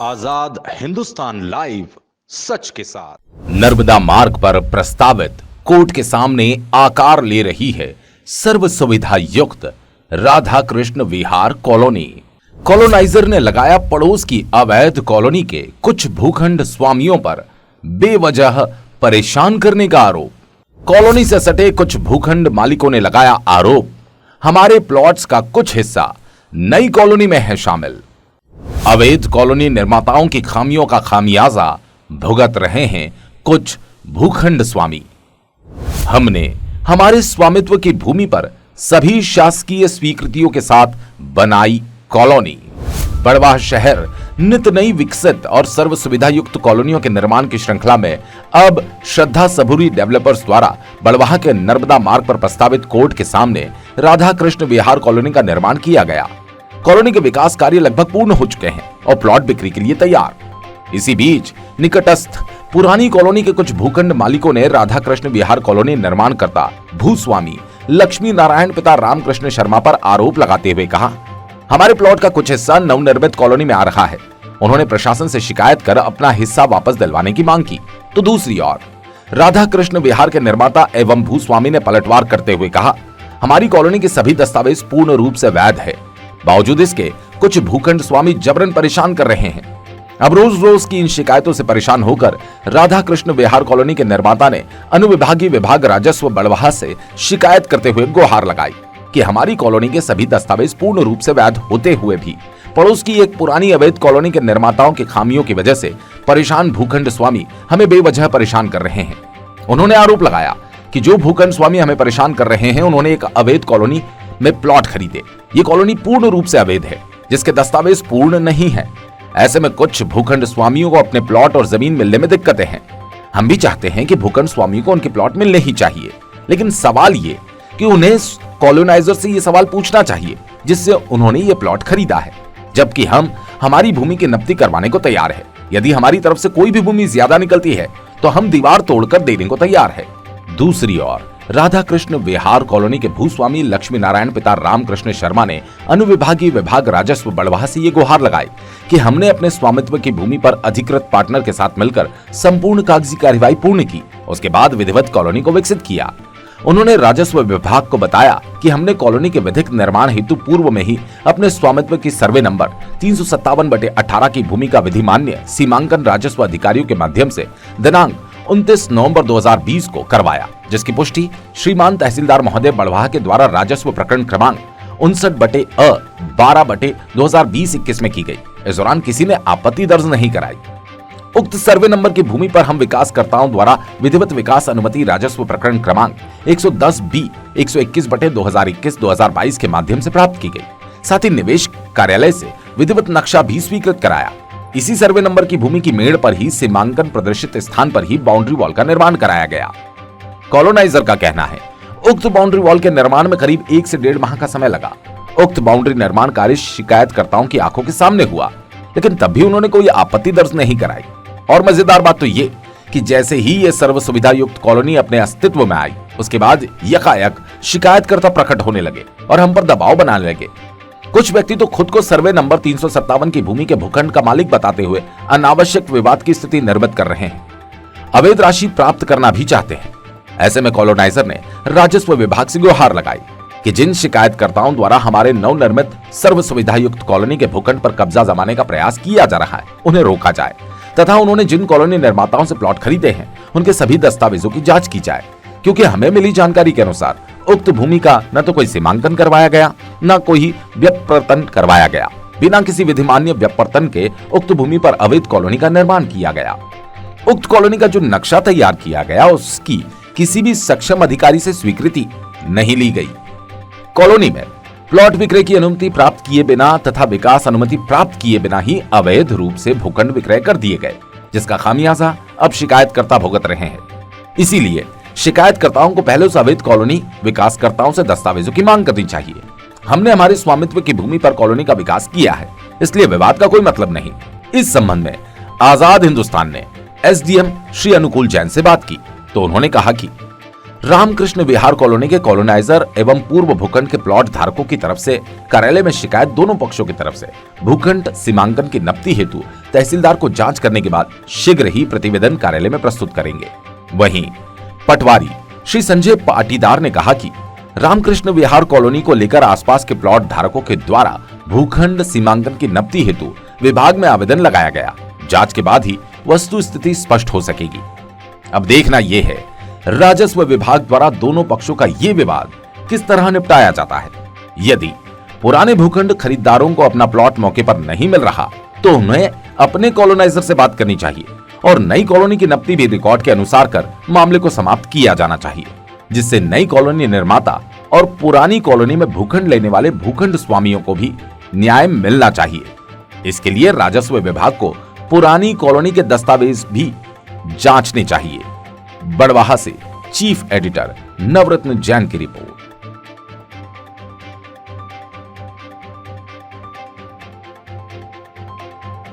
आजाद Hindustan live, सच के साथ। नर्मदा मार्ग पर प्रस्तावित कोर्ट के सामने आकार ले रही है सर्व सुविधा युक्त राधा कृष्ण विहार कॉलोनी। कॉलोनाइजर ने लगाया पड़ोस की अवैध कॉलोनी के कुछ भूखंड स्वामियों पर बेवजह परेशान करने का आरोप। कॉलोनी से सटे कुछ भूखंड मालिकों ने लगाया आरोप, हमारे प्लॉट्स का कुछ हिस्सा नई कॉलोनी में है शामिल। अवैध कॉलोनी निर्माताओं की खामियों का खामियाजा भुगत रहे हैं कुछ भूखंड स्वामी। हमने हमारे स्वामित्व की भूमि पर सभी शासकीय स्वीकृतियों के साथ बनाई कॉलोनी। बड़वाह शहर नित नई विकसित और सर्व सुविधा युक्त कॉलोनियों के निर्माण की श्रृंखला में अब श्रद्धा सबूरी डेवलपर्स द्वारा बड़वाह के नर्मदा मार्ग पर प्रस्तावित कोर्ट के सामने राधा कृष्ण विहार कॉलोनी का निर्माण किया गया। कॉलोनी के विकास कार्य लगभग पूर्ण हो चुके हैं और प्लॉट बिक्री के लिए तैयार। इसी बीच निकटस्थ पुरानी कॉलोनी के कुछ भूखंड मालिकों ने राधा कृष्ण विहार कॉलोनी निर्माणकर्ता भूस्वामी लक्ष्मी नारायण पिता रामकृष्ण शर्मा पर आरोप लगाते हुए कहा, हमारे प्लॉट का कुछ हिस्सा नवनिर्मित कॉलोनी में आ रहा है। उन्होंने प्रशासन से शिकायत कर अपना हिस्सा वापस दिलवाने की मांग की। तो दूसरी ओर राधा कृष्ण विहार के निर्माता एवं भूस्वामी ने पलटवार करते हुए कहा, हमारी कॉलोनी के सभी दस्तावेज पूर्ण रूप से वैध है। बावजूद इसके कुछ भूखंड स्वामी जबरन परेशान कर रहे हैं। अब रोज रोज की इन शिकायतों से परेशान होकर राधा कृष्ण विहार कॉलोनी के निर्माता ने अनुविभागीय विभाग राजस्व बड़वाह से शिकायत करते हुए गुहार लगाई कि हमारी कॉलोनी के सभी दस्तावेज पूर्ण रूप से वैध होते हुए भी पड़ोस की एक पुरानी अवैध कॉलोनी के निर्माताओं की खामियों की वजह से परेशान भूखंड स्वामी हमें बेवजह परेशान कर रहे हैं। उन्होंने आरोप लगाया कि जो भूखंड स्वामी हमें परेशान कर रहे हैं उन्होंने एक अवैध कॉलोनी में प्लॉट खरीदे। ये कॉलोनी पूर्ण रूप से अवैध है जिसके दस्तावेज पूर्ण नहीं है। ऐसे में कुछ भूखंड स्वामियों को अपने प्लॉट और जमीन मिलने में दिक्कतें हैं। हम भी चाहते हैं कि भूखंड स्वामियों को उनके प्लॉट मिलने ही चाहिए, लेकिन सवाल ये कि उन्हें कॉलोनाइजर से ये सवाल पूछना चाहिए जिससे उन्होंने ये प्लॉट खरीदा है, जबकि हम हमारी भूमि की नब्ती करवाने को तैयार है। यदि हमारी तरफ से कोई भी भूमि ज्यादा निकलती है तो हम दीवार तोड़कर देने को तैयार है। दूसरी ओर राधा कृष्ण विहार कॉलोनी के भूस्वामी लक्ष्मी नारायण पिता रामकृष्ण शर्मा ने अनुविभागीय विभाग राजस्व बड़वाह से ये गुहार लगाई कि हमने अपने स्वामित्व की भूमि पर अधिकृत पार्टनर के साथ मिलकर संपूर्ण कागजी कार्यवाही पूर्ण की, उसके बाद विधिवत कॉलोनी को विकसित किया। उन्होंने राजस्व विभाग को बताया कि हमने कॉलोनी के विधिक निर्माण हेतु पूर्व में ही अपने स्वामित्व की सर्वे नंबर 357/18 की भूमि का विधि मान्य सीमांकन राजस्व अधिकारियों के माध्यम से दिनांक 29 नवंबर 2020 को करवाया, जिसकी पुष्टि श्रीमान तहसीलदार महोदय बड़वाह के द्वारा राजस्व प्रकरण क्रमांक 59/अ 12/2020-21 में की गई। इस दौरान किसी ने आपत्ति दर्ज नहीं कराई। उक्त सर्वे नंबर की भूमि पर हम विकासकर्ताओं द्वारा विधिवत विकास अनुमति राजस्व प्रकरण क्रमांक 110B 121/2021-2022 के माध्यम से प्राप्त की गई। साथ ही निवेश कार्यालय से विधिवत नक्शा भी स्वीकृत कराया। इसी सर्वे नंबर की भूमि की मेड़ पर ही सीमांकन प्रदर्शित स्थान पर ही बाउंड्री वॉल का निर्माण कराया गया। कॉलोनाइजर का कहना है उक्त बाउंड्री वॉल के निर्माण में करीब 1 से 1.5 माह का समय लगा। उक्त बाउंड्री निर्माण कार्य शिकायतकर्ताओं की आंखों के सामने हुआ, लेकिन तब भी उन्होंने कोई आपत्ति दर्ज नहीं कराई। और मजेदार बात तो ये कि जैसे ही ये सर्व सुविधा युक्त कॉलोनी अपने अस्तित्व में आई, उसके बाद यकायक शिकायतकर्ता प्रकट होने लगे और हम पर दबाव बनाने लगे। कुछ व्यक्ति तो खुद को सर्वे नंबर 357 की भूमि के भूखंड का मालिक बताते हुए अनावश्यक विवाद की स्थिति निर्मित कर रहे हैं। अवैध राशि प्राप्त करना भी चाहते हैं। ऐसे में कॉलोनाइजर ने राजस्व विभाग से गुहार लगाई कि जिन शिकायतकर्ताओं द्वारा हमारे नवनिर्मित सर्व सुविधा युक्त कॉलोनी के भूखंड पर कब्जा जमाने का प्रयास किया जा रहा है उन्हें रोका जाए, तथा उन्होंने जिन कॉलोनी निर्माताओं से प्लॉट खरीदे हैं उनके सभी दस्तावेजों की जांच की जाए, क्योंकि हमें मिली जानकारी के अनुसार उक्त भूमि का न तो कोई सीमांकन करवाया गया न कोई व्यपवर्तन करवाया गया। बिना किसी विधिमान्य व्यपवर्तन के उक्त भूमि पर अवैध कॉलोनी का निर्माण किया गया। उक्त कॉलोनी का जो नक्शा तैयार किया गया उसकी किसी भी सक्षम अधिकारी से स्वीकृति नहीं ली गई। कॉलोनी में प्लॉट विक्रय की अनुमति प्राप्त किए बिना तथा विकास अनुमति प्राप्त किए बिना ही अवैध रूप से भूखंड विक्रय कर दिए गए, जिसका खामियाजा अब शिकायतकर्ता भुगत रहे हैं। इसीलिए शिकायतकर्ताओं को पहले उस अवैध कॉलोनी विकासकर्ताओं से दस्तावेजों की मांग करनी चाहिए। हमने हमारे स्वामित्व की भूमि पर कॉलोनी का विकास किया है, इसलिए विवाद का कोई मतलब नहीं। इस संबंध में आजाद हिंदुस्तान ने एसडीएम श्री अनुकूल जैन से बात की तो उन्होंने कहा कि रामकृष्ण विहार कॉलोनी के कॉलोनाइजर एवं पूर्व भूखंड के प्लॉट धारकों की तरफ से कार्यालय में शिकायत दोनों पक्षों की तरफ से भूखंड सीमांकन की नपती हेतु तहसीलदार को जांच करने के बाद शीघ्र ही प्रतिवेदन कार्यालय में प्रस्तुत करेंगे। वहीं पटवारी श्री संजय पाटीदार ने कहा कि रामकृष्ण विहार कॉलोनी को लेकर आसपास के प्लॉट धारकों के द्वारा भूखंड सीमांकन की नपती हेतु विभाग में आवेदन लगाया गया। जांच के बाद ही वस्तु स्थिति स्पष्ट हो सकेगी। अब देखना यह है राजस्व विभाग द्वारा दोनों पक्षों का ये विवाद किस तरह निपटाया जाता है। यदि पुराने भूखंड खरीदारों को अपना प्लॉट मौके पर नहीं मिल रहा तो उन्हें अपने कॉलोनाइजर से बात करनी चाहिए और नई कॉलोनी की नपती भी रिकॉर्ड के अनुसार कर मामले को समाप्त किया जाना चाहिए, जिससे नई कॉलोनी निर्माता और पुरानी कॉलोनी में भूखंड लेने वाले भूखंड स्वामियों को भी न्याय मिलना चाहिए। इसके लिए राजस्व विभाग को पुरानी कॉलोनी के दस्तावेज भी जांचने चाहिए। बड़वाहा से चीफ एडिटर नवरत्न जैन की रिपोर्ट।